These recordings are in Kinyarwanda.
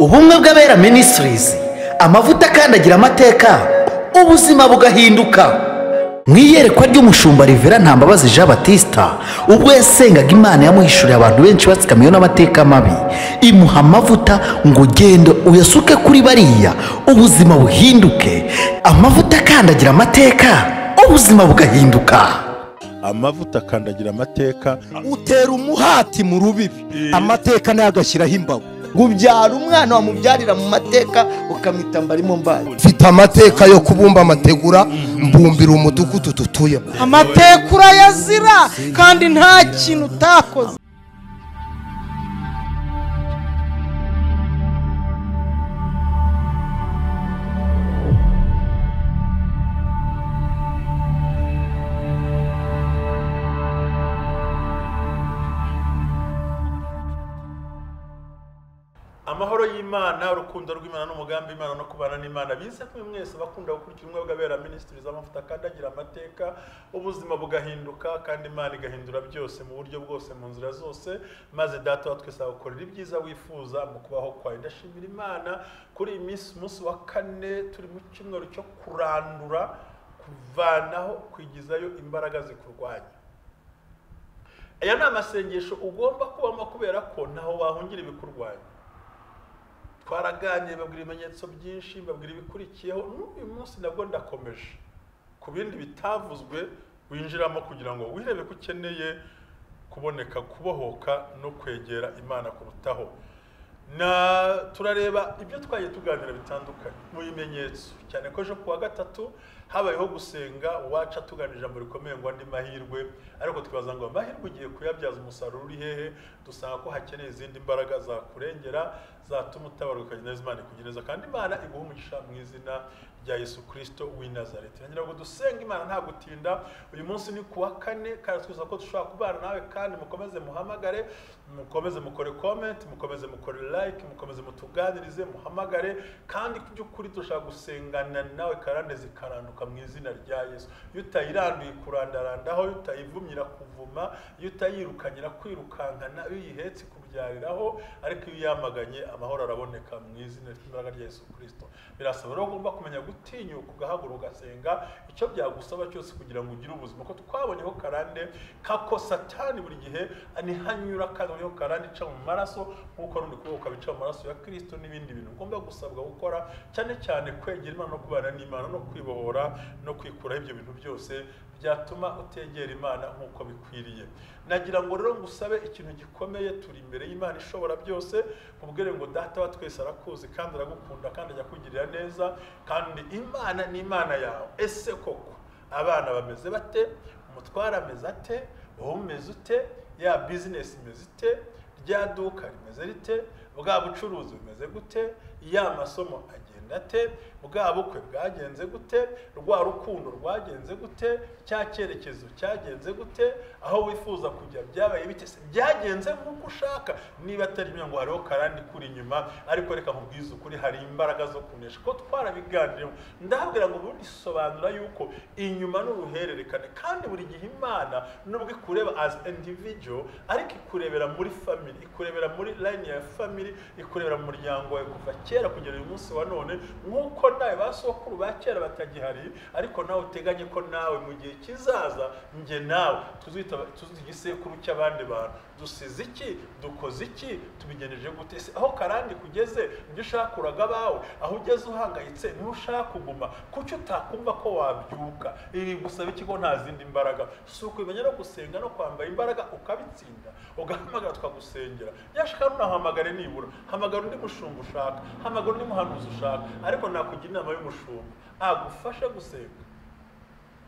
ubumwe bw'abera ministries, amavuta akandagira amateka, ubuzima bugahinduka. Mwiyerekwa ry'umushumba Rivera Ntambabazi Jean Baptista ubwo yasengaga Imana yamuhishuriye abantu benshi batsikamiye n'amateka mabi, imuha amavuta ngo gendo uyasuke kuri bariya ubuzima buhinduke. Amavuta akandagira amateka, ubuzima bugahinduka. Amavuta akandagira amateka, utera umuhati mu rubibi, amateka nayo agashyiraho imbago. Gubyara umwana wamubyarira mu mateka ukamita mbarimo mbaye. Mfite amateka yo kubumba amategura, mbumbira umudugudu tutuye. Amateka urayazira kandi nta kintu utakoze. amahoro y'Imana, urukundo rw'Imana n'umugambi Imana no kubana n'Imana bize kuri mwese bakunda gukurikira umwe bw'abera ministries amavuta akandagira amateka, ubuzima bugahinduka kandi Imana igahindura byose mu buryo bwose mu nzira zose, maze data wa twese agukorera ibyiza wifuza mu kubaho kwawe. Ndashimira Imana kuri iyi munsi wa kane turi mu cyumweru cyo kurandura, kuvanaho, kwigizayo imbaraga zikurwanya. Aya ni amasengesho ugomba kubamo kubera ko naho wahungira ibikurwanya. Twaraganye babwira ibimenyetso byinshi, babwira ibikurikiyeho. Uyu munsi nabwo ndakomeje ku bindi bitavuzwe winjiramo kugira ngo wirebe ko ukeneye kuboneka, kubohoka no kwegera Imana kurutaho. Turareba ibyo twagiye tuganira bitandukanye mu bimenyetso, cyane ko ejo kuwa gatatu habayeho gusenga waca tuganira ijambo rikomeye ngo andi mahirwe, ariko twibaza ngo amahirwe ugiye kuyabyaza umusaruro uri hehe? Dusanga ko hakeneye izindi mbaraga zakurengera, zatuma utabaruka ukagenda Imana ikugereza, kandi Imana iguhe umugisha mu izina rya Yesu Kristo w'i Nazareti. Ngira ngo dusenga Imana nta gutinda. Uyu munsi ni kuwa kane kandi twiza ko dushobora kubana nawe, kandi mukomeze muhamagare, mukomeze mukore comment, mukomeze mukore like, mukomeze mutuganirize, muhamagare, kandi by'ukuri dushaka gusengana nawe karande zikaranduka mu izina rya Yesu. Iyo utayiranduye kurandarandaho, iyo utayivumyira kuvuma, iyo utayirukanyira kwirukankana, iyo uyihetse kubyariraho, ariko iyo yamaganye amahoro araboneka mu izina ry'imbaraga rya Yesu Kristo. Birasaba rero ugomba kumenya gutinyuka ugahaguruka ugasenga icyo byagusaba cyose kugira ngo ugire ubuzima, ko twabonyeho karande kako Satani buri gihe anihanyura kagabyeho karande ica mu maraso, nk'uko rundi kuboko kabica mu maraso ya Kristo. N'ibindi bintu ugomba gusabwa gukora, cyane cyane kwegera Imana no kubana n'Imana no kwibohora no kwikuraho ibyo bintu byose byatuma utegera Imana nk'uko bikwiriye. Nagira ngo rero ngusabe ikintu gikomeye, turi imbere y'Imana ishobora byose, mubwire ngo data wa twese arakuzi kandi aragukunda kandi ajya kugirira neza, kandi Imana ni Imana yawe. Ese koko abana bameze bate? Umutwara ameze ate? Wowe umeze ute? Ya business imeze ite? Rya duka rimeze rite? Bwa bucuruzi bumeze gute? Ya masomo agenda ate? Bwa bukwe bwagenze gute? Rwa rukundo rwagenze gute? Cya cyerekezo cyagenze gute? Aho wifuza kujya byabaye bite? Byagenze nk'uko ushaka? Niba atari byo ngo hariho karandi kuri inyuma, ariko reka nkubwize ukuri, hari imbaraga zo kunesha ko twarabiganiremo. Ndabwira ngo ubundi sobanura yuko inyuma n'uruhererekane, kandi buri gihe Imana nubwo ikureba as individual, ariko ikurebera muri family, ikurebera muri line ya family, ikurebera mu muryango wawe kuva kera kugera uyu munsi wa none, nk'uko nawe basokuru ba kera batagihari, ariko nawe uteganye ko nawe mu gihe kizaza nge nawe tuzi igisekuru cy'abandi bantu. Dusize iki? Dukoze iki? Tubigeneje gute? Aho karandi kugeze ibyo ushakuraga bawe, aho ugeze uhangayitse niho ushaka kuguma, kuki utakumva ko wabyuka? Ibi gusaba iki ko nta zindi mbaraga? Si ukumenya no gusenga no kwambara imbaraga ukabitsinda, ugahamagara tukagusengera. Yashaka nunahamagare nibura, hamagara undi mushumba ushaka, hamagara undi muhanuzi ushaka, ariko nakugira inama y'umushumba agufashe gusenga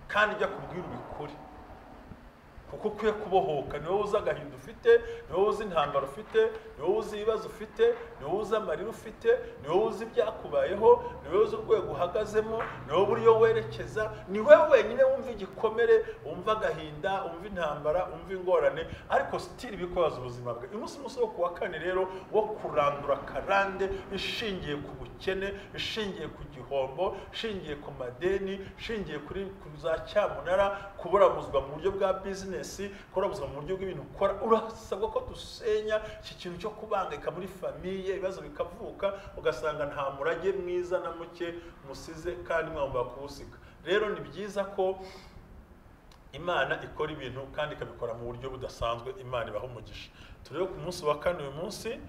kandi ijya kubwira ubikuri, kuko ukwiye kubohoka. Ni wowe uzi agahinda ufite, ni wowe uzi intambara ufite, ni wowe uzi ibibazo ufite, ni wowe uzi amarira ufite, ni wowe uzi ibyakubayeho, ni wowe uzi urwego uhagazemo, ni wowe uriyo werekeza, ni wowe wenyine wumva igikomere, wumva agahinda, wumva intambara, wumva ingorane, ariko still bikubaza ubuzima bwe. Uyu munsi wo kuwa kane rero wo kurandura karande ishingiye ku bukene, ishingiye ku gihombo, ishingiye ku madeni, ishingiye kuri za cyamunara, kuburamuzwa mu buryo bwa business, business kora buzima mu buryo bw'ibintu ukora urasabwa ko dusenya iki kintu cyo kubangika muri famiye ibibazo bikavuka ugasanga nta murage mwiza na muke musize kandi mwamba kuwusiga rero ni byiza ko Imana ikora ibintu kandi ikabikora mu buryo budasanzwe Imana ibaho umugisha turiho ku munsi wa kane uyu munsi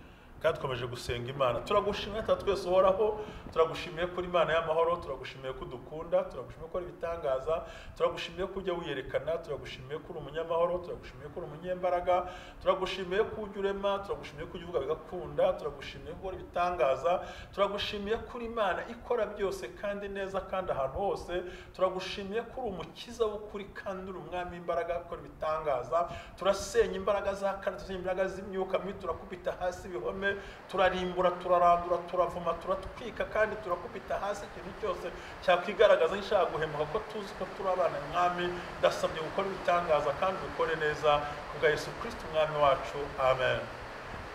kandi twameje gusenga Imana turagushimiye twese uhoraho turagushimiye kuri Imana y'amahoro turagushimiye ko dukunda turagushimiye ko ibitangaza turagushimiye ko ujya wiyerekana turagushimiye ko uri umunyamahoro turagushimiye ko uri umunyembaraga turagushimiye ko ujya urema turagushimiye ko ujya uvuga bigakunda turagushimiye ko uri ibitangaza turagushimiye ko uri Imana ikora byose kandi neza kandi ahantu hose turagushimiye ko uri umukiza w'ukuri kandi uri umwami w'imbaraga ukora ibitangaza turasenya imbaraga za kane turasenya imbaraga z'imyuka mibi turakubita hasi ibihome turarimbura turarandura turavuma turatwika kandi turakubita hasi ikintu cyose cyakwigaragaza nk'ishaka guhemuka ko tuzi ko turi abana mwami ndasabye gukora ibitangaza kandi ukore neza kubwa Yesu Kristo umwami wacu amen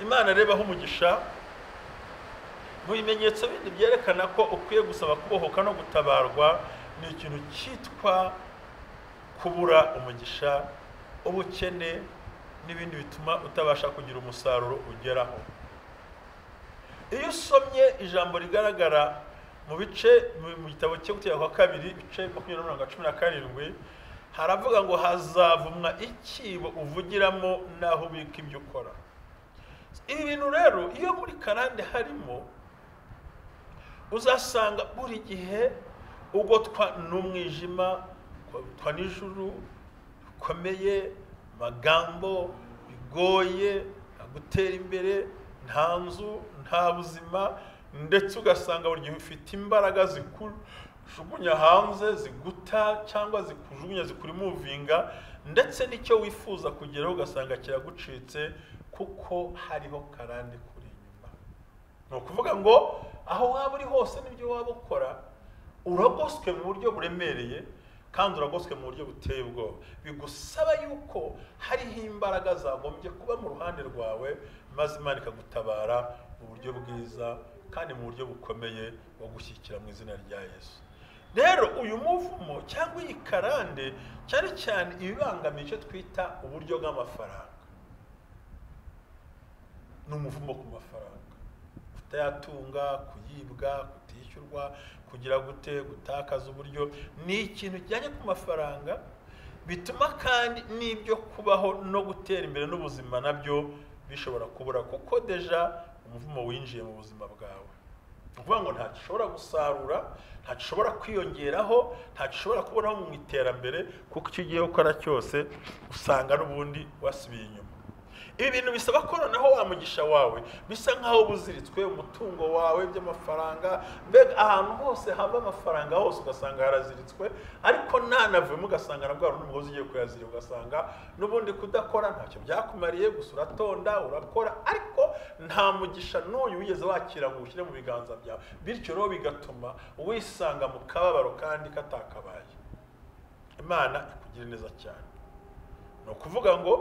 Imana rebaho umugisha mu bimenyetso bindi byerekana ko ukwiye gusaba kubohoka no gutabarwa ni ikintu cyitwa kubura umugisha ubukene n'ibindi bituma utabasha kugira umusaruro ugeraho iyo usomye ijambo rigaragara mu bice mu gitabo cyo gutegeka kwa 2 bice 27 haravuga ngo hazavumwa ikibo uvugiramo naho ubika ibyo ukora ibi bintu rero iyo muri karande harimo uzasanga buri gihe ugotwa n'umwijima twa nijuru komeye magambo bigoye gutera imbere nta nzu nta buzima ndetse ugasanga buri gihe ufite imbaraga zikujugunya hanze ziguta cyangwa zikujugunya zikurimuvinga ndetse n'icyo wifuza kugeraho ugasanga kiragucitse kuko hariho karande kuri inyuma no kuvuga ngo aho waba uri hose n'ibyo waba ukora uragoswe mu buryo buremereye kandi uragoswe mu buryo buteye ubwoba bigusaba yuko hariho imbaraga zagombye kuba mu ruhande rwawe maze Imana ikagutabara mu buryo bwiza kandi mu buryo bukomeye wo gushyigikira mu izina rya Yesu rero uyu muvumo cyangwa iyi karande cyane cyane ibibangamiye icyo twita uburyo bw'amafaranga ni umuvumo ku mafaranga kutayatunga kuyibwa kutishyurwa kugira gute gutakaza uburyo ni ikintu kijyanye ku mafaranga bituma kandi n'ibyo kubaho no gutera imbere n'ubuzima nabyo bishobora kubura kuko deja umuvumo winjiye mu buzima bwawe ukuvuga ngo nta gishobora gusarura nta gishobora kwiyongeraho nta gishobora kubonaho mu iterambere kuko icyo ugiye gukora cyose usanga n'ubundi wasubiye inyuma ibi bintu bisaba ko noneho wa mugisha wawe bisa nkaho buziritswe umutungo wawe by'amafaranga mbega ahantu hose haba amafaranga hose ugasanga haraziritswe ariko nanavemo ugasanga nabwo hari n'umugozi ugiye kuyazira ugasanga n'ubundi kudakora ntacyo byakumariye gusa uratonda urakora ariko nta mugisha n'uyu wigeze wakira ngo ushyire mu biganza byawe bityo rero bigatuma wisanga mu kababaro kandi katakabaye Imana ikugira neza cyane no kuvuga ngo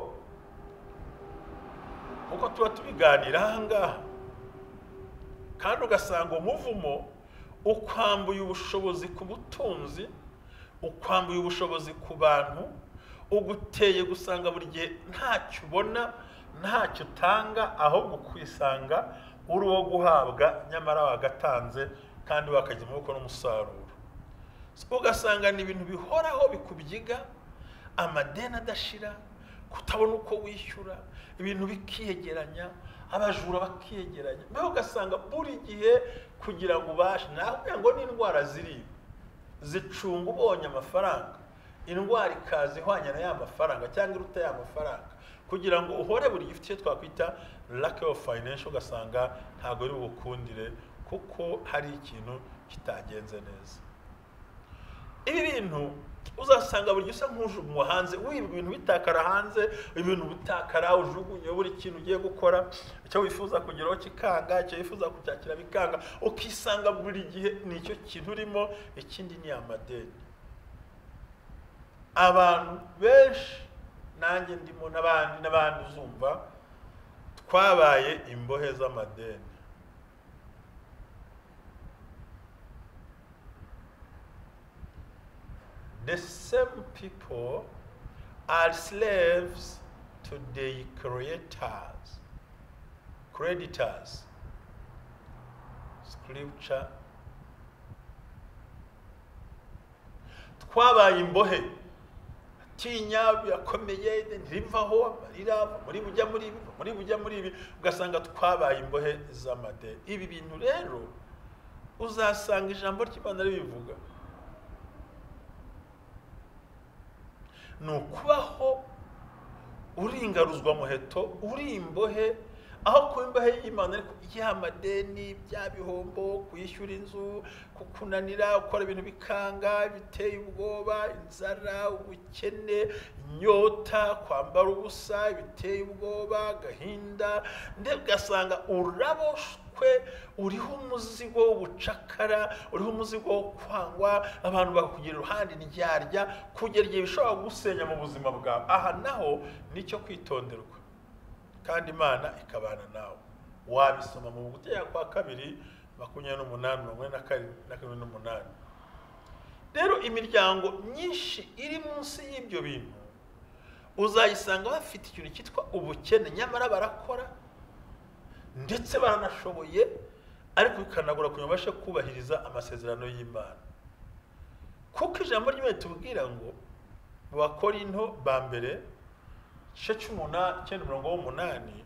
kuko tuba tubiganira ahangaha kandi ugasanga umuvumo ukwambuye ubushobozi ku butunzi ukwambuye ubushobozi ku bantu uguteye gusanga buri gihe ntacyo ubona ntacyo utanga ahubwo kwisanga uri uwo guhabwa nyamara wagatanze kandi wakajya mu bukora n'umusaruro ugasanga ni ibintu bihoraho bikubyiga amadeni adashira kutabona uko wishyura ibintu bikiyegeranya abajura bakiyegeranya naho ugasanga buri gihe kugira ngo ubashe naho ngo n'indwara ziri zicunga ubonye amafaranga indwara ikaza ihwanya na ya mafaranga cyangwa iruta ya mafaranga kugira ngo uhore buri gihe icyo twakwita lack of financial ugasanga ntabwo ari bugukundire kuko hari ikintu kitagenze neza ibi bintu uzasanga buri gisa nk'ujugunywa hanze wibwa ibintu bitakara hanze ibintu bitakara ujugunye buri kintu ugiye gukora icyo wifuza kugeraho kikanga icyo wifuza kucyakira bikanga ukisanga buri gihe nicyo kintu urimo ikindi ni amadeni abantu benshi nanjye ndimo n'abandi uzumva twabaye imbohe z'amadeni the same people are slaves to their creditors. Scripture. Twabaye imbohe, tinya birakomeye, ntibivaho amarira, muri bujya muri ibi, ugasanga twabaye imbohe z'amade. Ibi bintu rero uzasanga ijambo ry'Imana ribivuga. Nukubaho uri ingaruzwa muheto, uri imbohe, aho kuba imbohe y'Imana ariko y'amadeni, bya bihombo, kwishyura inzu, kukunanira, gukora ibintu bikanga, biteye ubwoba, inzara, ubukene, inyota, kwambara ubusa, biteye ubwoba, gahinda, ndetse ugasanga uraboshwe, uriho umuzigo w'ubucakara, uriho umuzigo wo kwangwa, abantu bakakugira iruhande ntiryarya, kugera igihe bishobora gusenya mu buzima bwawe. Aha naho nicyo kwitonderwa, kandi Imana ikabana nawe. Wabisoma mu Gutegeka kwa 2:28-48. Rero imiryango myinshi iri munsi y'ibyo bintu uzayisanga bafite ikintu cyitwa ubukene, nyamara barakora ndetse baranashoboye, ariko bikanagura kugira bashe kubahiriza amasezerano y'Imana. Kuko ijambo ry'Imana tubwira ngo mu Bakorinto ba mbere 9:8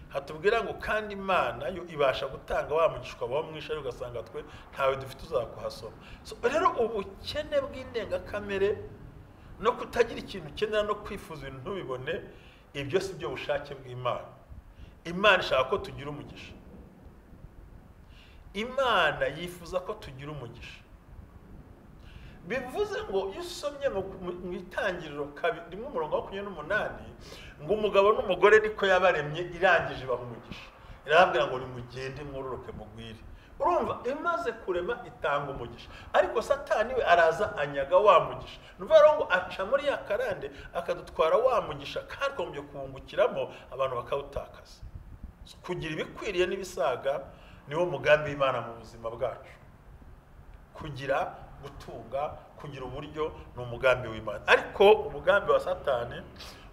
hatubwira ngo kandi Imana yo ibasha gutanga wa mugishwa baho mwisha, ugasanga twe ntawe dufite uzakuhasoma. So rero ubukene bw'indengakamere no kutagira ikintu ukenera no kwifuza ibintu ntubibone, ibyo si byo bushake bw'Imana. Imana ishaka ko tugira umugisha. Imana yifuza ko tugira umugisha. Bivuze ngo iyo usomye mu Itangiriro 1:28 ngo umugabo n'umugore niko yabaremye, irangije baha umugisha, irababwira ngo nimugende mwororoke mugwire. Urumva imaze kurema itanga umugisha, ariko Satani we araza anyaga wa mugisha. Nuvuga ngo aca muri ya karande akadutwara wa mugisha, kandi twombye kuwungukiramo abantu bakawutakaza. Kugira ibikwiriye n'ibisaga niwo mugambi w'Imana mu buzima bwacu. Kugira gutunga, kugira uburyo ni umugambi w'Imana, ariko umugambi wa Satani,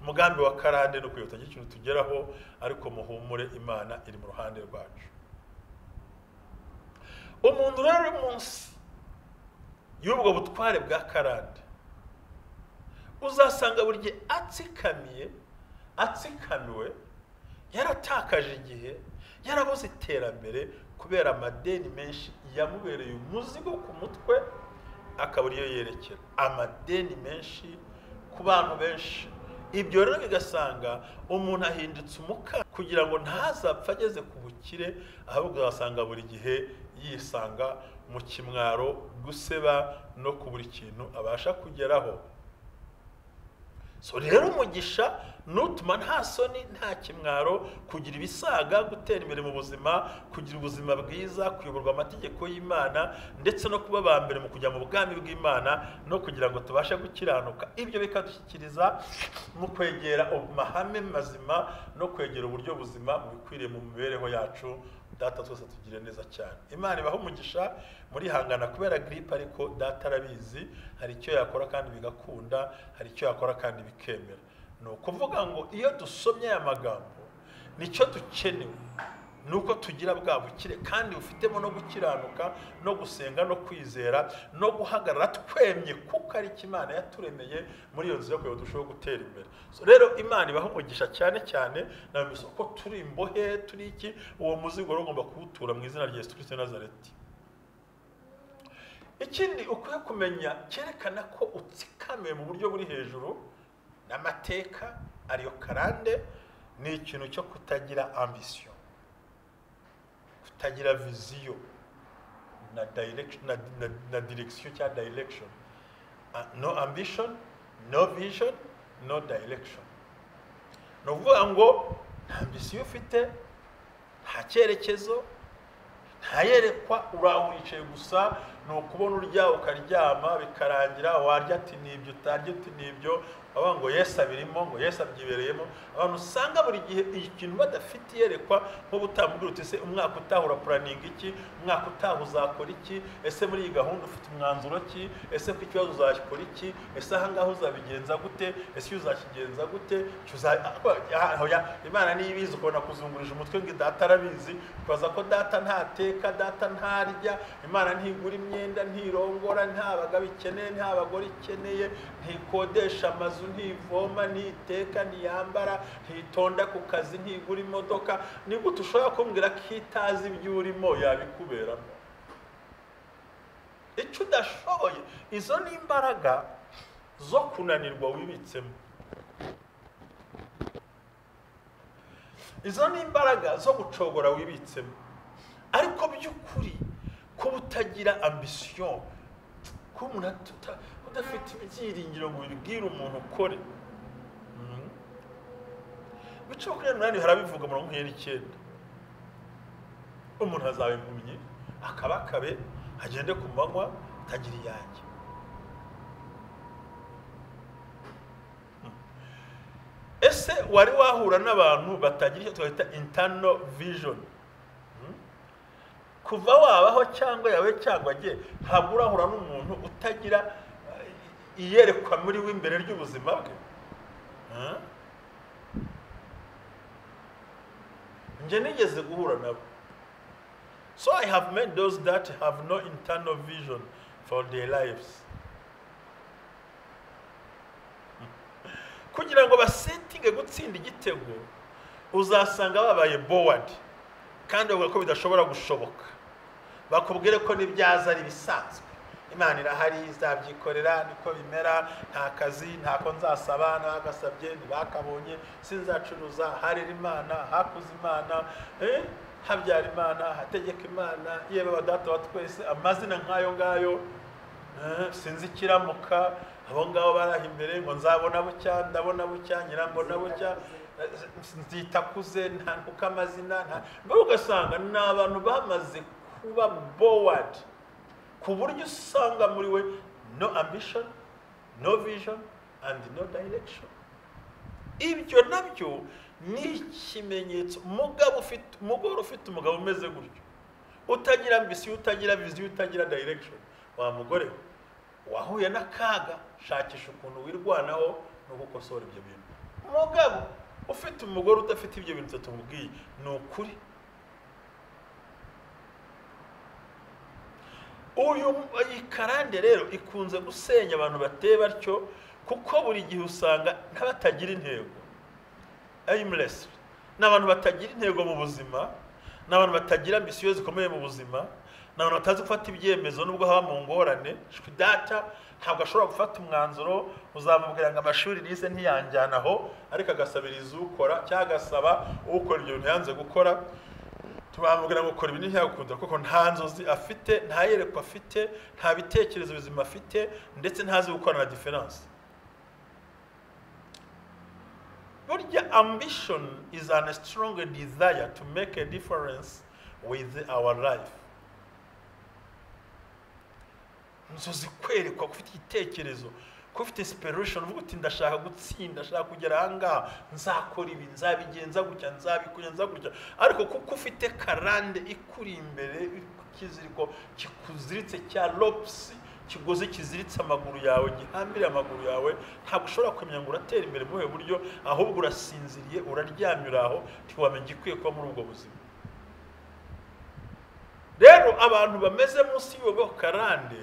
umugambi wa karande no kuyota ikintu tugeraho, ariko muhumure Imana iri mu ruhande rwacu. Umuntu rero munsi y'ubwo butware bwa karande uzasanga buri gihe atsikamiwe, yaratakaje igihe, yarabuze iterambere kubera amadeni menshi yamubereye umuzigo ku mutwe, akabura iyo yerekera. Amadeni menshi ku bantu benshi, ibyo rero bigasanga umuntu ahindutse umuka kugira ngo ntazapfa ageze ku bukire, ahubwo uzasanga buri gihe yisanga mu kimwaro, guseba no kubura ikintu abasha kugeraho. So rero umugisha nutuma nta soni, nta kimwaro, kugira ibisaga, gutera imbere mu buzima, kugira ubuzima bwiza, kuyoborwa amategeko y'Imana, ndetse no kuba ba mbere mu kujya mu bwami bw'Imana, no kugira ngo tubashe gukiranuka. Ibyo bikadushyikiriza mu kwegera amahame mazima no kwegera uburyo buzima bukwiriye mu mibereho yacu. Data twese tugire neza cyane. Imana ibaho umugisha muri hangana kubera gripe, ariko data arabizi hari icyo yakora kandi bigakunda, hari icyo yakora kandi bikemera. No kuvuga ngo iyo dusomye aya magambo nicyo dukenewe, nuko tugira bwa bukire kandi ufitemo no gukiranuka, no gusenga, no kwizera, no guhagarara twemye, kuko ari Imana yaturemeye muri iyo nzira yo dushobo gutera imbere. So rero Imana ibaho umugisha cyane cyane, na misoko turi imbohe, turi iki, uwo muzigo ugomba kuwutura mu izina rya Yesu Kristo Nazareti. Ikindi ukwiye kumenya cyerekana ko utsikamiye mu buryo buri hejuru n'amateka ariyo karande, ni ikintu cyo kutagira ambition, kutagira viziyo na direction, na direction cyangwa direction. No ambition, no vision, no direction. No vuga ngo nta ambition ufite, nta cyerekezo, nta yerekwa, uraho wicaye gusa ni ukubona urya ukaryama bikarangira warya ati nibyo utarya uti nibyo aba ngo Yesu abirimo ngo Yesu abyibereyemo abantu usanga buri gihe ikintu badafite yerekwa nko butambwira uti se umwaka utahura planning iki umwaka utaha uzakora iki ese muri iyi gahunda ufite umwanzuro ki ese ku kibazo uzakora iki ese aha ngaho uzabigenza gute ese uzakigenza gute Imana niyo ibizi ukabona kuzungurije umutwe ngo data arabizi ukaza ko data ntateka data ntarya Imana ntigura imyenda ntirongora nta bagabo ikeneye nta bagore ikeneye ntikodesha amazu ntivoma ntiteka ntiyambara ntitonda ku kazi ntigura imodoka ni gute ushobora kumbwira ko itazi ibyo urimo yabikuberamo icyo udashoboye izo ni imbaraga zo kunanirwa wibitsemo izo ni imbaraga zo gucogora wibitsemo ariko by'ukuri ko utagira ambition ko umuntu udafite ibyiringiro ngo bibwire umuntu ukore bico kuri nani harabivuga mu 29 umuntu azaba impumyi akabakabe agende ku manywa tagira iyanjye ese wari wahura n'abantu batagira icyo twita internal vision kuva wabaho cyangwa yawe cyangwa agiye ntabwo urahura n'umuntu utagira iyerekwa muri we imbere ry'ubuzima bwe nje nigeze guhura nabo so I have met those that have no internal vision for their lives kugira ngo basetinge gutsinda igitego uzasanga babaye bored kandi bavuga ko bidashobora gushoboka bakubwire ko nibyaza ari bisanzwe Imana irahari izabyikorera niko bimera nta kazi ntako nzasaba nagasabye ntibakabonye sinzacuruza harira Imana hakuza Imana habyara Imana hategeka Imana yebe badata wa twese amazina nkayo ngayo sinzi kiramuka abo ngabo baraha imbere ngo nzabona bucya ndabona bucya nyirambona bucya nzitakuze nta ntuka amazina nta ugasanga ni abantu bamaze kuba bored ku buryo usanga muri we no ambition no vision and no direction ibyo nabyo ni ikimenyetso umugore ufite umugabo umeze gutyo utagira ambition utagira vision utagira direction wa mugore wahuye n'akaga shakisha ukuntu wirwanaho no gukosora ibyo bintu umugabo ufite umugore udafite ibyo bintu tumubwiye ni ukuri uyu ikarande rero ikunze gusenya abantu bateye batyo kuko buri gihe usanga ntabatagira intego aimless n'abantu batagira intego mu buzima n'abantu batagira ambition zikomeye mu buzima n'abantu batazi gufata ibyemezo nubwo haba mu ngorane data ntabwo ashobora gufata umwanzuro uzamubwira ngo amashuri nize ntiyanjyanaho ariko agasabiriza ukora cyangwa agasaba ukora ibyo bintu yanze gukora tubamubwira ngo ukora ibintu ntiyagukunda kuko nta nzozi afite nta yerekwa afite nta bitekerezo bizima afite ndetse ntazi gukora na difference burya ambition is a strong desire to make a difference with our life nzozi kwerekwa ufite igitekerezo ko ufite inspiration uvuga uti ndashaka gutsinda ndashaka kugera ahangaha nzakora ibi nzabigenza gutya nzabikugenza gutya ariko kuko ufite karande ikuri imbere kiziriko kikuziritse cya ropes kigoze kiziritse amaguru yawe gihambire amaguru yawe ntabwo ushobora kumenya ngo uratera imbere mu buryo ahubwo urasinziriye uraryamye aho tiwamenye ikwiye kuba muri ubwo buzima rero abantu bameze munsi y'uwo karande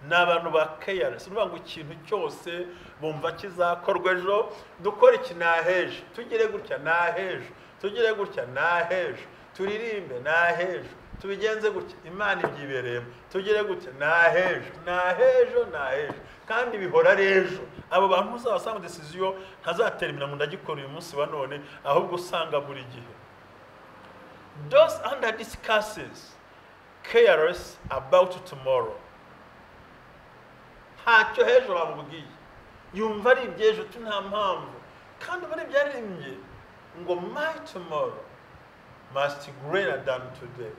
n'abantu ba careless nuvuga ngo ikintu cyose bumva kizakorwa ejo dukora iki naheje tugire gutya naheje tugire gutya naheje turirimbe naheje tubigenze gutya Imana ibyibereyemo tugire gutya naheje kandi bihora rejo abo bantu uzabasanga decision ntazatermina ngo ndagikora uyu munsi wa none ahubwo usanga buri gihe those under discusses careless about tomorrow ntacyo hejuru bamubwiye yumva ari ibyejo nta mpamvu kandi bari byaririmbye ngo my tomorrow must greater than today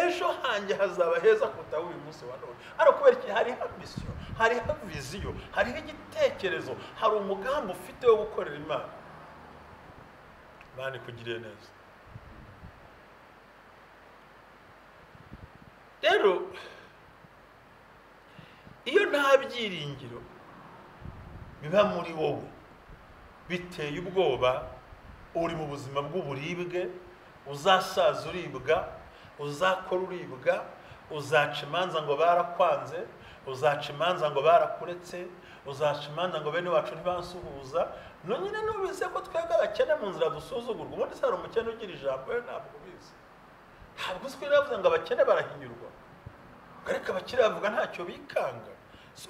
ejo hanjye hazaba heza kuruta uyu munsi wa none. Ariko kubera iki? Hariho misiyo, hariho viziyo, hariho igitekerezo, hari umugambi ufite wo gukorera Imana. Imana ikugiriye neza. Rero iyo nta byiringiro biba muri wowe, biteye ubwoba, uri mu buzima bw'uburibwe, uzasaza uribwa, uzakora uribwa, uzaca imanza ngo barakwanze, uzaca imanza ngo barakuretse, uzaca imanza ngo bene wacu ntibansuhuza. Nonyine nubize ko twebwe abakene mu nzira dusuzugurwa. Ubundi se hari umukene ugira ijambo? We ntabwo ubizi. Ntabwo uzi ko yavuze ngo abakene barahinyurwa, ariko abakire bavuga ntacyo bikanga.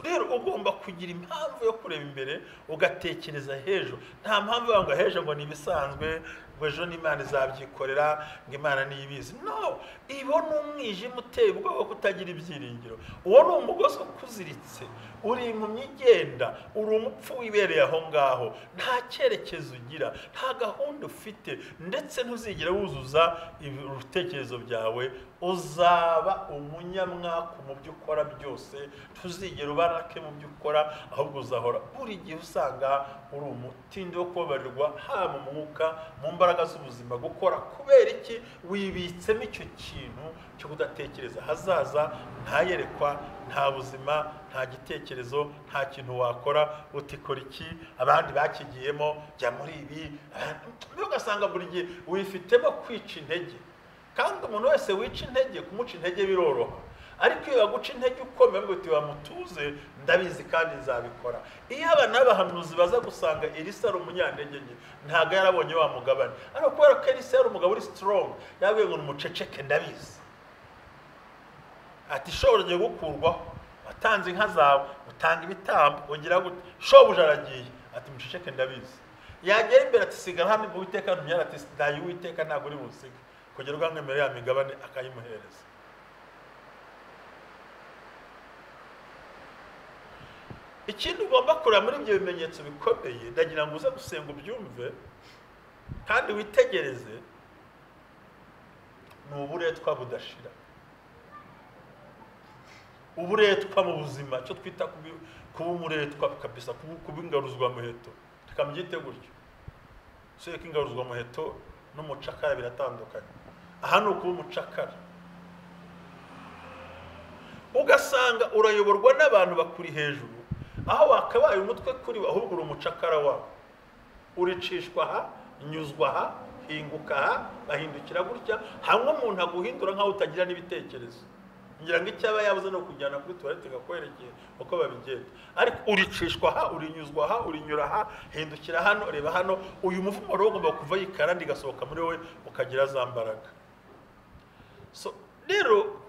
Rero ugomba kugira impamvu yo kureba imbere, ugatekereza hejo. Nta mpamvu ngo hejo ngo nibisanzwe, ngo ejo n'Imana izabyikorera, ngo Imana niyibizi. No, ibo n'umwijima uteye ubwoba kutagira ibyiringiro. Uwo ni umugozi ukuziritse, uri mu myigenda, uri umupfu wibereye aho ngaho, nta cyerekezo ugira, nta gahunda ufite, ndetse ntuzigera wuzuza ibitekerezo byawe. Uzaba umunyamwaka mu byo ukora byose, tuzigera ubarake mu byo ukora, ahubwo uzahora buri gihe usanga uri umutindi wo kubabarirwa, haba mu mwuka, mu mbaraga z'ubuzima gukora. Kubera iki? Wibitsemo icyo kintu cyo kudatekereza hazaza, nta yerekwa, nta buzima, nta gitekerezo, nta kintu wakora. Utikora iki? Abandi bakigiyemo, jya muri ibi. Ugasanga buri gihe wifitemo kwica intege. Kandi umuntu wese wica intege, kumuca intege biroroha. Ariko iyo baguca intege ukomeye ngo uti wamutuze, ndabizi kandi nzabikora. Iyo abana b'abahanuzi baza gusanga Elisa ari umunyantege nke, ntabwo yarabonye wa mugabane. Ariko kubera ko Elisa yari umugabo uri strong, yabwiye ngo numuceceke, ndabizi. Ati shobuja ugiye gukurwaho, watanze inka zawe, utanga ibitambo, ugira gute? Shobuja aragiye, ati muceceke, ndabizi. Yagera imbere ati sigara hano Uwiteka ntumyara, ati ndaye Uwiteka ntabwo uri busige, kugira ngo amwemere ya migabane akayimuhereza. Ikindi ugomba kureba muri ibyo bimenyetso bikomeye, ndagira ngo uze gusenga ubyumve kandi witegereze, ni uburetwa budashira. Uburetwa mu buzima, cyo twita kuba umuretwa kabisa, kuba ingaruzwa muheto. Tukambyite gutyo. So ko ingaruzwa muheto n'umucakara biratandukanye. Aha ni ukuba umucakara. Ugasanga urayoborwa n'abantu bakuri hejuru, aho wakabaye umutwe kuri we, ahubwo uri umucakara wabo. Uricishwa aha, nyuzwa aha, hinguka aha, bahindukira gutya, hamwe umuntu aguhindura nk'aho utagira n'ibitekerezo. Ngira ngo icyaba yabuze no kujyana kuri toilette gakwerekeye uko babigenda. Ariko uricishwa aha, urinyuzwa aha, urinyura aha, hindukira hano, reba hano. Uyu muvumo rero ugomba kuva yikarandi gasohoka muri wowe, ukagira za mbaraga. So rero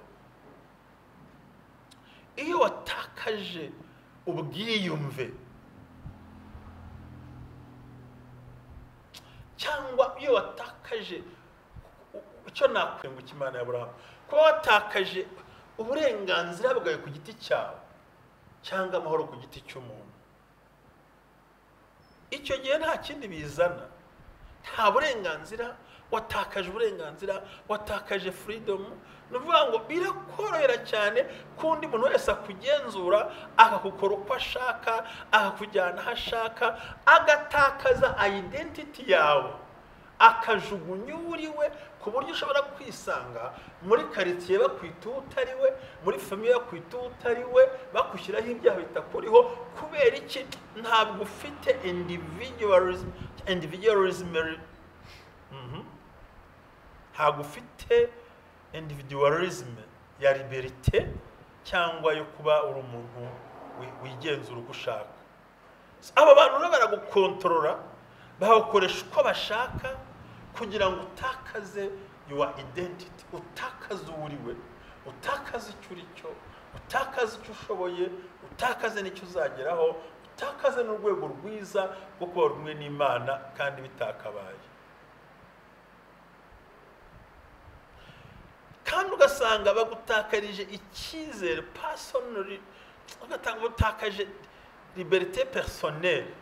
iyo watakaje ubwiyumve, cyangwa iyo watakaje icyo nakwenguka Imana ya Aburahamu, kuba watakaje uburenganzira bwawe ku giti cyawe cyangwa amahoro ku giti cy'umuntu, icyo gihe nta kindi bizana. Nta burenganzira, watakaje uburenganzira, watakaje freedom. Nuvuga ngo birakorohera cyane kundi muntu wese akugenzura, akakukora uko ashaka, akakujyana aho ashaka, agatakaza identity yawe, akajugunya uriwe, ku buryo ushobora kwisanga muri quartier bakwita utari we, muri famille bakwita utari we, bakushyiraho ibyaha bitakuriho. Kubera iki? Ntabwo ufite individualism. Ntabwo ufite individualism ya liberté, cyangwa yo kuba uri umuntu wigenzura uko ushaka. Aba bantu rero baragukontorora, bakoresha uko bashaka kugira ngo utakaze your identity, utakaze uriwe, utakaze icyo uri cyo, utakaze icyo ushoboye, utakaze n'icyo uzageraho, utakaze n'urwego rwiza rwo kuba rumwe n'Imana kandi bitakabaye. Kandi ugasanga bagutakarije icyizere personally, ugatanga utakaje liberté personnelle,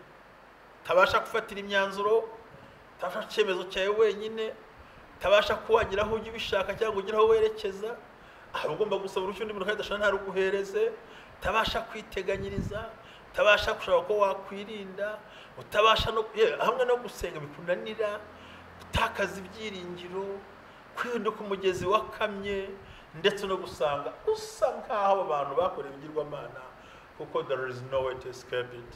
tabasha gufatira imyanzuro, tabasha icyemezo cyawe wenyine, utabasha kuwagira aho ujya ubishaka cyangwa ugira aho werekeza, aho ugomba gusaba uruhushya undi muntu kandi adashaka ntaruguhereze, utabasha kwiteganyiriza, utabasha gushaka ko wakwirinda, utabasha no hamwe no gusenga bikunanira, utakaza ibyiringiro, kwihinduka umugezi wakamye, ndetse no gusanga usa nkaho abantu bakoreye ibigirwamana, kuko there is no way to escape it.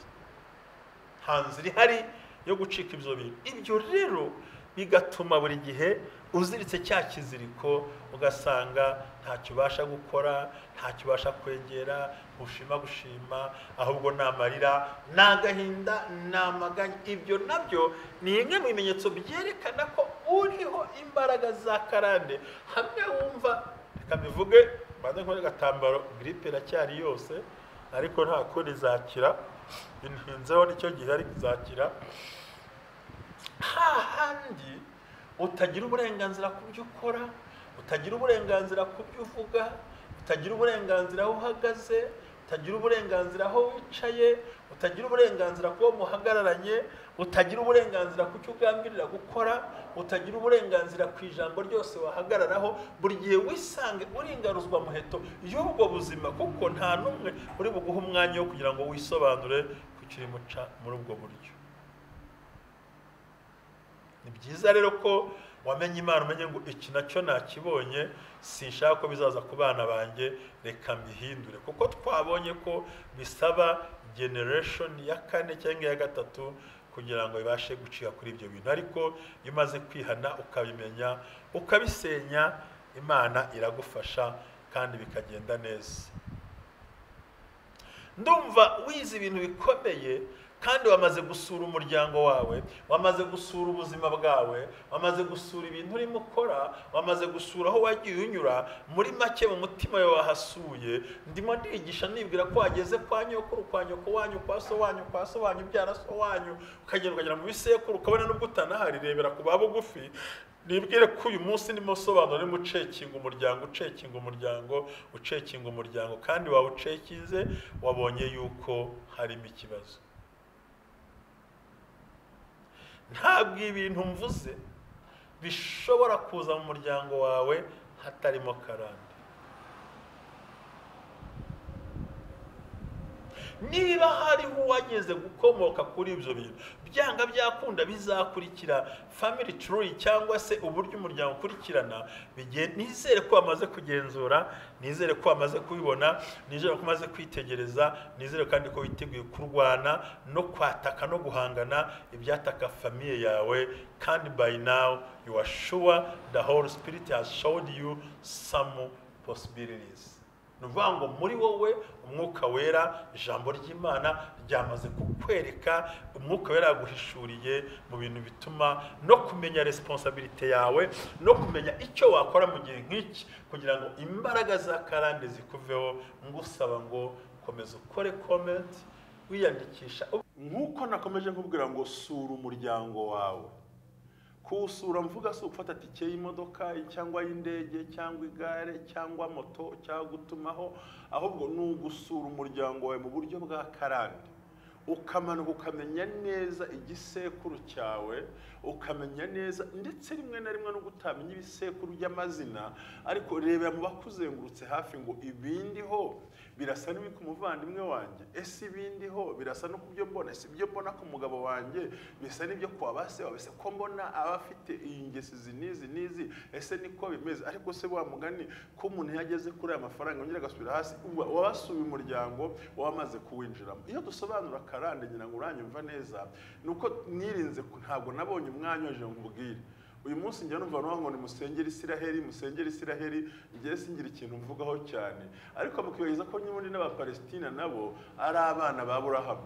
Hanze iri hari yo gucika ibyo bintu. Ibyo rero bigatuma buri gihe uziritse cya kiziriko, ugasanga ntacyo ubasha gukora, ntacyo ubasha kwegera, gushima, ahubwo namarira, nagahinda, namaganya. Ibyo nabyo ni imwe mu bimenyetso byerekana ko uriho imbaraga za karande. Hamwe wumva, reka bivuge, maze nkore gatambaro, gripe iracyari yose, ariko nta kundi zakira, inhinzeho nicyo gihe ari kuzakira. Hahandi utagira uburenganzira ku byo ukora, utagira uburenganzira ku byo uvuga, utagira uburenganzira aho uhagaze, utagira uburenganzira aho wicaye, utagira uburenganzira ku bo muhagararanye, utagira uburenganzira ku cyo ugambirira gukora, utagira uburenganzira ku ijambo ryose wahagararaho. Buri gihe wisange uri ingaruzwa muheto y'ubwo buzima, kuko nta n'umwe uri buguha umwanya wo kugira ngo wisobanure ku kiri muca muri ubwo buryo. Ni byiza rero ko wamenye Imana, umenye ngo iki nacyo nakibonye, sinshaka ko bizaza ku bana banjye, reka mbihindure, kuko twabonye ko bisaba generation ya 4 cyangwa ya 3 kugira ngo ibashe gucika kuri ibyo bintu. Ariko iyo umaze kwihana ukabimenya ukabisenya, Imana iragufasha kandi bikagenda neza. Ndumva wize ibintu bikomeye, kandi wamaze gusura umuryango wawe, wamaze gusura ubuzima bwawe, wamaze gusura ibintu urimo ukora, wamaze gusura aho wagiye unyura. Muri make mu mutima wawe wahasuye. Ndimo ndigisha nibwira ko wageze kwa nyokuru, kwa nyoko wanyu, kwa so wanyu, kwa so wanyu, byara so wanyu, ukagera mu bisekuru, ukabona n'ubwo utanahari, rebera ku babo gufi. Nibwire ko uyu munsi ndimo sobanura mu cekinga umuryango, kandi wawe ucekize, wabonye yuko harimo ikibazo. Ntabwo ibintu mvuze bishobora kuza mu muryango wawe hatarimo karande. Niba hariho uwageze gukomoka kuri ibyo bintu, byanga byakunda bizakurikira family tree cyangwa se uburyo umuryango ukurikirana. Nizere ko wamaze kugenzura, nizere ko wamaze kubibona, nizere ko umaze kwitegereza, nizere kandi ko witeguye kurwana no kwataka no guhangana ibyataka famiye yawe. Kandi by now you are sure the Holy Spirit has showed you some possibilities. Nuvuga ngo muri wowe umwuka wera, ijambo ry'Imana ryamaze kukwereka, umwuka wera yaguhishuriye mu bintu bituma no kumenya responsibility yawe, no kumenya icyo wakora mu gihe nk'iki kugira ngo imbaraga za karande zikuveho. Ngusaba ngo komeza ukore comment, wiyandikisha. Nk'uko nakomeje nkubwira ngo sura umuryango wawe. Kusura mvuga si ufata tike y'imodoka cyangwa y'indege cyangwa igare cyangwa moto cyangwa gutumaho, ahubwo ni ugusura umuryango wawe mu buryo bwa karande. Ukamanuka ukamenya neza igisekuru cyawe, ukamenya neza ndetse rimwe na rimwe no gutamenya ibisekuru by'amazina, ariko rebera mu bakuzengurutse hafi ngo ibindi ho birasa n'ibiri ku muvandimwe wanjye, ese ibindi ho birasa no kubyo mbona, ese ibyo mbona ku mugabo wanjye bisa n'ibyo kwa base wawe, ese ko mbona abafite iyi ngesi nizi, ese niko bimeze. Ariko se wa mugani ko umuntu yageze kuri aya mafaranga yongera agasubira hasi, wabasuye umuryango wamaze kuwinjiramo. Iyo dusobanura karande, ngira ngo uranyumva neza, nuko nirinze, ntabwo nabonye umwanya waje nkubwire. Uyu munsi njya numva ngo ni musengera Isiraheli, ngiye singira ikintu mvugaho cyane, ariko mukibagiza ko n'ubundi n'Abapalestina nabo ari abana ba Aburahamu.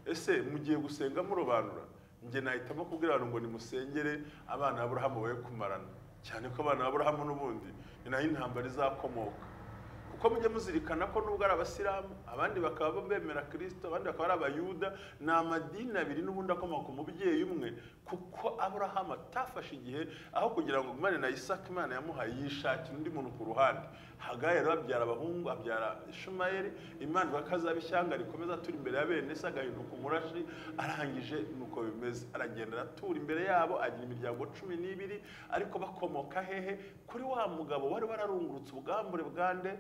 Ese mugiye gusenga murobanura? Nge nahitamo kubwira abantu ngo ni musengere abana b'Aburahamu we kumarana, cyane ko abana b'Aburahamu n'ubundi ni naho intambara izakomoka. kuko mujye muzirikana ko nubwo ari abasilamu abandi bakaba bemera Kristo abandi bakaba ari abayuda ni amadini abiri n'ubundi akomoka ku mubyeyi umwe kuko Aburahamu atafashe igihe aho kugira ngo Imana na Isaka Imana yamuhaye yishakira undi muntu ku ruhande. Hagayi rero abyara abahungu abyara Ishumayeli, Imana bakazaba ishyanga rikomeza turi imbere ya bene se agahinduka umurashi, arangije nuko bimeze aragenda aratura imbere yabo agira imiryango 12 ariko bakomoka hehe kuri wa mugabo wari wararungurutse ubwambure bwande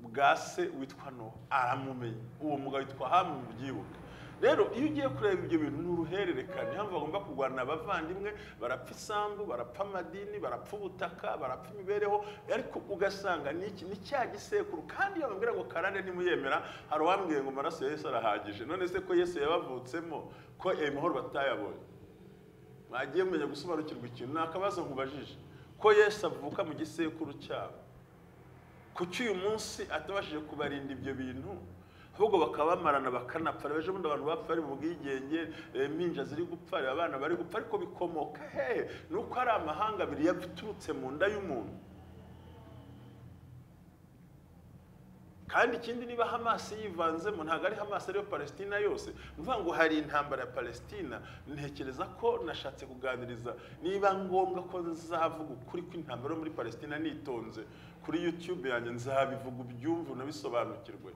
bwa se witwa Nowa aramumenye. Uwo mugabo witwa Hamu mubyibuka. Rero iyo ugiye kureba ibyo bintu n'uruhererekane hamwe bagomba kurwana abavandimwe barapfa isambu barapfa amadini barapfa ubutaka barapfa imibereho ariko ugasanga ni cya gisekuru kandi iyo bambwira ngo karande ntimuyemera hari uwambwiye ngo amaraso ya Yesu arahagije. None se ko Yesu yabavutsemo ko amahoro batayabonye mwagiye mumenya gusobanukirwa ikintu nakabazo nkubajije ko Yesu avuka mu gisekuru cyabo kuki uyu munsi atabashije kubarinda ibyo bintu ahubwo bakaba bamarana bakanapfa. Beje bundi abantu bapfa ari mu bwigenge impinja ziri gupfa abana bari gupfa ariko bikomoka hehe nuko ari amahanga abiri yabiturutse mu nda y'umuntu. Kandi ikindi niba Hamas yivanzemo ntago ari Hamas ariyo Palestina yose mvuga ngo hari intambara ya Palestina. Ntekereza ko nashatse kuganiriza niba ngombwa ko nzavuga ukuri kw'intambara muri Palestina nitonze kuri YouTube yanjye nzabivuga ubyumve unabisobanukirwe.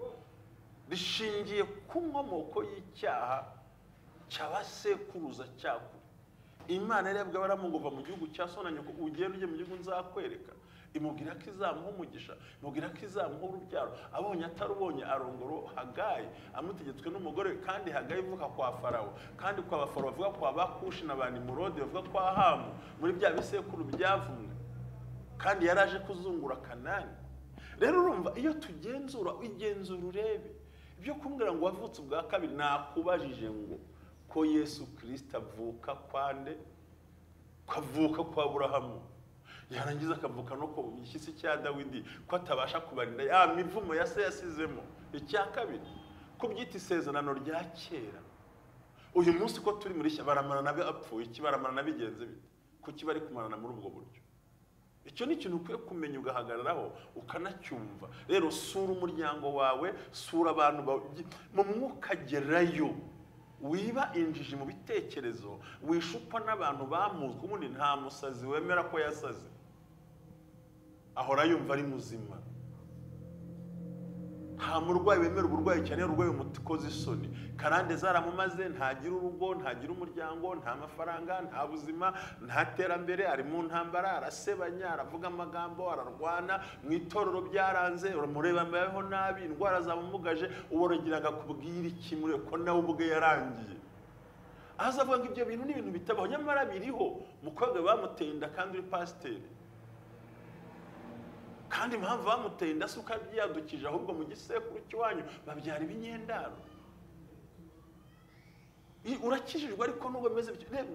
Rishingiye ku nkomoko y'icyaha cy'abasekuruza cyakuri. Imana yari yabwiye Aburahamu ngo va mu gihugu cya so na nyoko ugende ujye mu gihugu nzakwereka. Imubwira ko izamuha umugisha, imubwira ko izamuha urubyaro. Abonye atarubonye arongoro Hagayi amutegetswe n'umugore kandi Hagayi ivuka kwa Farawo kandi kwa Farawo bavuga kwa Bakushi na ba Nimurodi bavuga kwa Hamu muri bya bisekuru byavumwe kandi yaraje kuzungura Kanani. Rero urumva iyo tugenzura urebe ibyo kumbwira ngo wavutse ubwa kabiri nakubajije ngo ko Yesu Kristo avuka kwande kavuka kwa Aburahamu yarangiza akavuka no ko ishyisi cya Dawidi ko atabasha kubarinda ya mivumo ya se yasizemo. Icya kabiri ko byita isezerano rya kera. Uyu munsi ko turi muri baramana nabe apfuye ikibaramana nabigenze bite kuki bari kumarana muri ubwo buryo. Icyo ni ikintu ukwiye kumenya ugahagararaho ukanacyumva. Rero sura umuryango wawe sura abantu mu mwuka gerayo wiba injiji mu bitekerezo wishupwa n'abantu bamuzwe ubundi nta musazi wemera ko yasaze ahora yumva ari muzima. Nta murwayi wemera uburwayi cyane urwaye umutikoze isoni karande zaramumaze ntagira urugo ntagira umuryango nta mafaranga nta buzima nta terambere ari mu ntambara arasebanya aravuga amagambo ararwana mu itorero byaranze uramureba mbayeho nabi indwara zamumugaje uborogiraga kubwira iki muri ko nawe ubwe yarangiye. Azavuga ngo ibyo bintu ni ibintu bitabaho nyamara biriho mukobwa bamuteye inda kandi uri pasiteri kandi impamvu bamuteye inda si uko byadukije ahubwo mu gisekuru cy'iwanyu babyara ibinyendaro. Urakijijwe ariko nubwo bimeze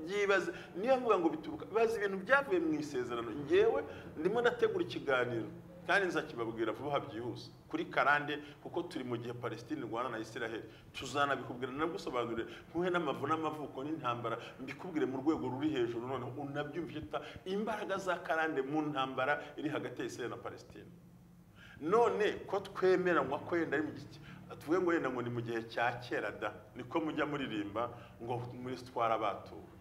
byibaze niyo mvuga ngo bituruka bazi ibintu byavuye mu isezerano. Ngewe ndimo ndategura ikiganiro kandi nzakibabwira vuba byihuse kuri karande kuko turi mu gihe Palestine rwana na Israel. Tuzanabikubwira nagusobanurire nkuhe n'amavu n'amavuko n'intambara mbikubwire mu rwego ruri hejuru none unabyumvita imbaraga za karande mu ntambara iri hagati ya Israel na Palestine. None ko twemeranywa ko yenda ari mu gihe tuvuge ngo yenda ngo ni mu gihe cya kera da niko mujya muririmba ngo muri twara batuwe.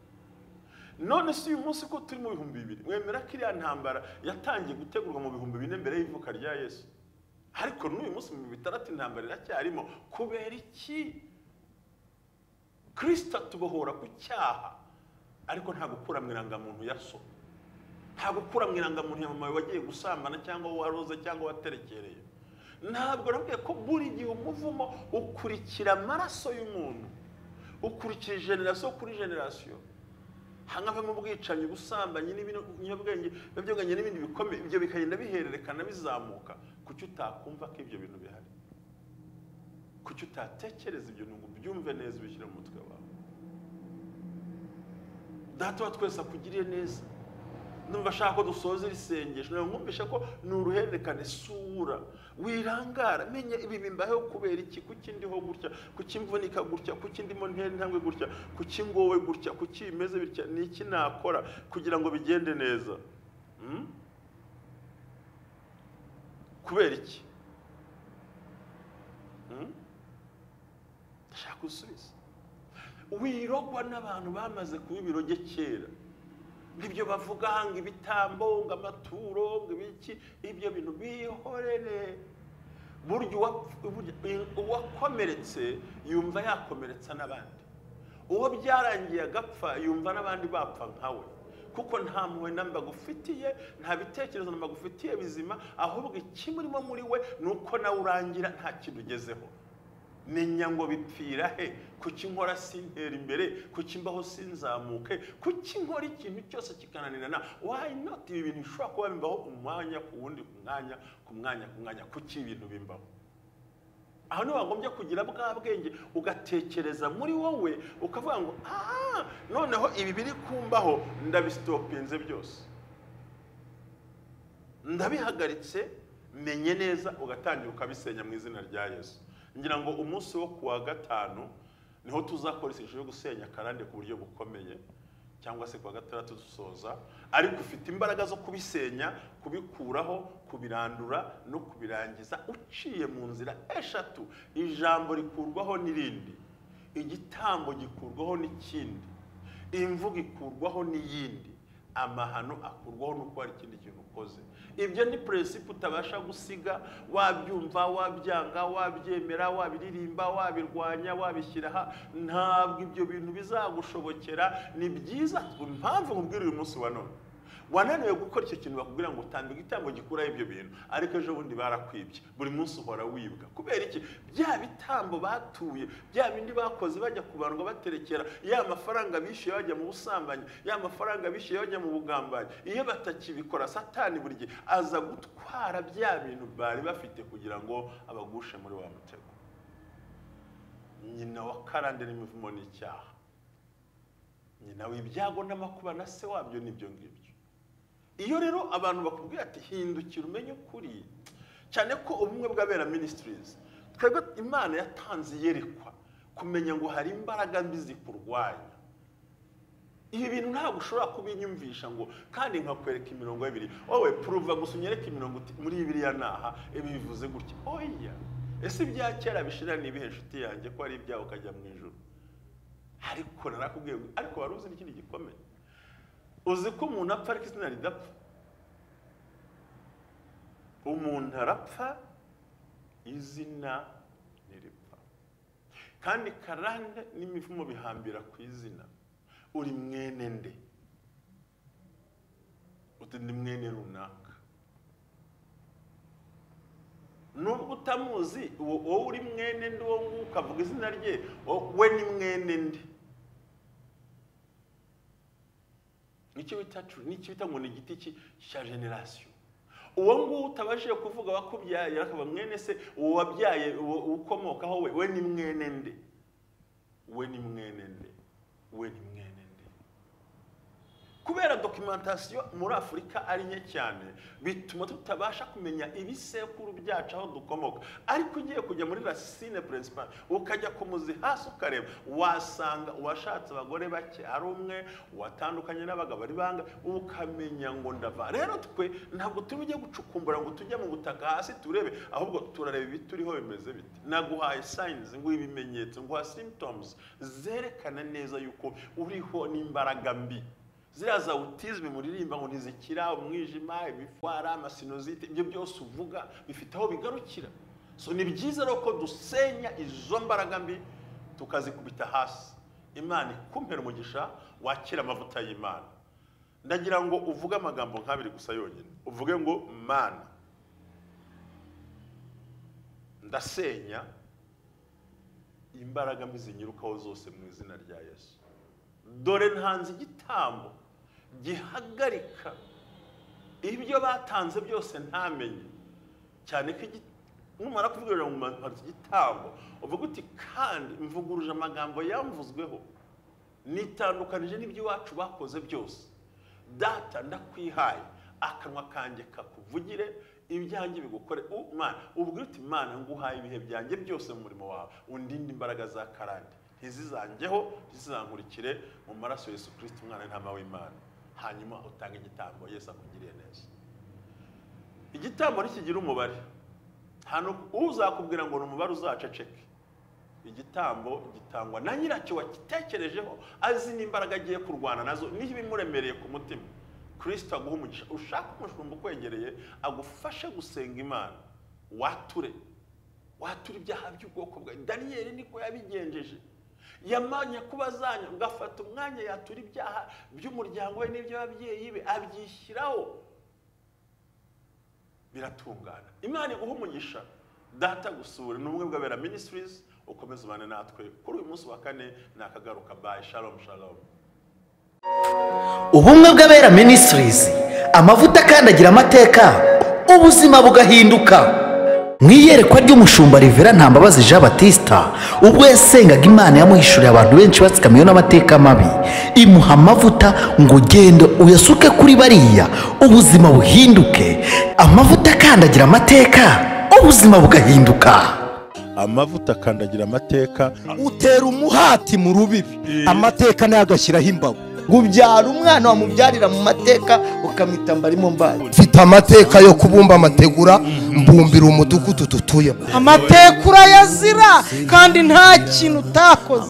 None si uyu munsi ko turi mu 2000 mwemera ko iriya ntambara yatangiye gutegurwa mu 2000 mbere y'ivuka rya Yesu ariko n'uyu munsi mu 2006 intambara iracyarimo kubera iki? Kristo tubohora ku cyaha ariko nta gukura mwiranga muntu yaso nta gukura mwiranga muntu yamama wagiye gusambana cyangwa waroze cyangwa waterekereye. Ntabwo nabwiye ko buri gihe umuvumo ukurikira amaraso y'umuntu ukurikira generation kuri generation. Hangava mu bwicanyi busambanyi n'ibinyobwenge byoganye n'ibindi bikomeye ibyo bikagenda bihererekana bizamuka. Kuki utakumva ko ibyo bintu bihari? Kuki utatekereza ibyo ngo byumve neza bishyira mu mutwe wawe? Data wa twese akugiriye neza. Numva ashaka ko dusoza irisengesho nayo nkumvisha ko ni uruhererekane sura wirangara menya ibi bimbaho kubera iki kuki ndiho gutya kuki mvunika gutya kuki ndimo ntambwe gutya kuki ngowe gutya kuki imeze bitya ni iki nakora kugira ngo bigende neza. kubera iki ndashaka gusubiza wirogwa n'abantu bamaze kuba ibiroge kera ngibyo bavuga hanga ibitambo ngo amaturo ngo ibiki ibyo bintu bihorere buryo uwakomeretse yumva yakomeretsa n'abandi uwo byarangiye agapfa yumva n'abandi bapfa nkawe kuko nta mpuhwe nambagufitiye nta bitekerezo nambagufitiye bizima ahubwo ikimurimo muri we nuko nawe urangira nta kintu ugezeho menya ngo bipfira he kuki nkora sintera imbere kuki mbaho sinzamuke kuki nkora ikintu cyose kikananirana why not ibi bintu bishobora kuba bimbaho umwanya ku wundi ku mwanya kuki ibintu bimbaho aho ni wagombye kugira bwa bwenge ugatekereza muri wowe ukavuga ngo noneho ibi biri kumbaho ndabistopinze byose ndabihagaritse menye neza ugatangira ukabisenya mu izina rya Yesu ngira ngo umunsi wo kuwa gatanu niho tuzakora isengesho yo gusenya karande ku buryo bukomeye cyangwa se kuwa gatandatu dusoza ariko ufite imbaraga zo kubisenya kubikuraho kubirandura no kubirangiza uciye mu nzira eshatu ijambo rikurwaho n'irindi igitambo gikurwaho n'ikindi imvugo ikurwaho n'iyindi amahano akurwaho nuko hari ikindi kintu ukoze ibyo ni principe utabasha gusiga wabyumva wabyanga wabyemera wabiririmba wabirwanya wabishyiraha ntabwo ibyo bintu bizagushobokera ni byiza impamvu nkubwira uyu munsi wa none wananiwe gukora icyo kintu bakubwira ngo utambike igitambo gikuraho ibyo bintu ariko ejo bundi barakwibye buri munsi uhora wibwa kubera iki bya bitambo batuye bya bindi bakoze bajya kubandwa baterekera ya mafaranga bishyuye bajya mu busambanyi ya mafaranga bishyuye bajya mu bugambanyi iyo batakibikora satani buri gihe aza gutwara bya bintu bari bafite kugira ngo abagushe muri wa mutego nyina wa karande n'imivumo n'icyaha nyina w'ibyago n'amakuba na se wabyo nibyo ngibyo iyo rero abantu bakubwira ati hindukira umenye ukuri cyane ko ubumwe bw'abera ministries twebwe Imana yatanze yerekwa kumenya ngo hari imbaraga mbi zikurwanya ibi bintu ntabwo ushobora kubinyumvisha ngo kandi nkakwereka imirongo y'ibiri wowe prova gusa unyereke imirongo muri Bibiliya naha ibi bivuze gutya oya ese ibya kera bishira nibihe nshuti yanjye ko ari ibyaho kajya mu ijuru ariko narakubwiye ariko waruzi n'ikindi gikomeye uzi ko umuntu apfa ariko izina ridapfa umuntu arapfa izina ntiripfa kandi karande n'imivumo bihambira ku izina uri mwene nde uti ndi mwene runaka nubwo utamuzi wowe uri mwene nde wowe ukavuga izina rye we ni mwene nde nicyo bita ngo ni igiti cya generation uwo nguwo utabashije kuvuga wakubyaye akaba mwene se uwo wabyaye ukomokaho we ni mwene nde we ni mwene nde we ni mwene nde kubera documentation muri Afurika ari nke cyane bituma tutabasha kumenya ibisekuru byacu aho dukomoka ariko ugiye kujya muri racine principale ukajya kumuzi hasi ukareba wasanga uwashatse abagore bake ari umwe watandukanye n'abagabo ari banga ukamenya ngo ndava rero twe ntabwo tujye gucukumbura ngo tujye mu butaka hasi turebe ahubwo turareba ibituriho bimeze bite naguhaye signs ngo ibimenyetso ngo symptoms zerekana neza yuko uriho n'imbaraga mbi ziriya za autisme muririmba ngo ntizikira umwijima ibifwara amasinozite ibyo byose uvuga bifite aho bigarukira so ni byiza rero ko dusenya izo mbaraga mbi tukazikubita hasi Imana ikumpera umugisha wakira amavuta y'Imana ndagira ngo uvuge amagambo nk'abiri gusa yonyine uvuge ngo Mana ndasenya imbaraga mbi zinyirukaho zose mu izina rya Yesu dore ntanze igitambo gihagarika ibyo batanze byose ntamenye cyane ko numara kuvugira ngo mpanze igitambo uvuga uti kandi mvuguruje amagambo yamvuzweho nitandukanije n'ibyo iwacu bakoze byose data ndakwihaye akanwa kanjye kakuvugire ibyanjye bigukore Mana ubwira uti Mana nguhaye ibihe byanjye byose mu murimo wawe undinde imbaraga za karande ntizizangeho ntizizankurikire mu maraso Yesu Kristo umwana w'intama w'Imana hanyuma utanga igitambo Yesu akugiriye neza igitambo ntikigira umubare hano uzakubwira ngo numubare uzaceceke igitambo gitangwa na nyiracyo wakitekerejeho azi n'imbaraga agiye kurwana nazo n'ibimuremereye ku mutima Kristo aguha umugisha ushaka umushumba ukwegereye agufashe gusenga Imana wature ibyaha by'ubwoko bwa Daniel niko yabigenjeje yamanya kubazanya ugafata umwanya yatura ibyaha by'umuryango we n'iby'ababyeyi be abyishyiraho biratungana Imana iguha umugisha data gusura n'ubumwe bw'abera ministries ukomeze ubane natwe kuri uyu munsi wa kane nakagaruka bye shalom shalom ubumwe bw'abera ministries amavuta akandagira amateka ubuzima bugahinduka mwiyerekwa ry'umushumba Rivera Ntambabazi Jean Baptiste ubwo yasengaga Imana yamuhishuriye abantu benshi batsikamiye n'amateka mabi imuha amavuta ngo genda uyasuke kuri bariya ubuzima buhinduke amavuta akandagira amateka ubuzima bugahinduka amavuta akandagira amateka utera umuhati mu rubibi amateka nayo agashyiraho imbago ngubyara umwana wamubyarira mu mateka ukamita mbarimo mbaye mfite amateka yo kubumba amategura mbumbira umudugudu tutuyemo amateka urayazira kandi nta kintu utakoze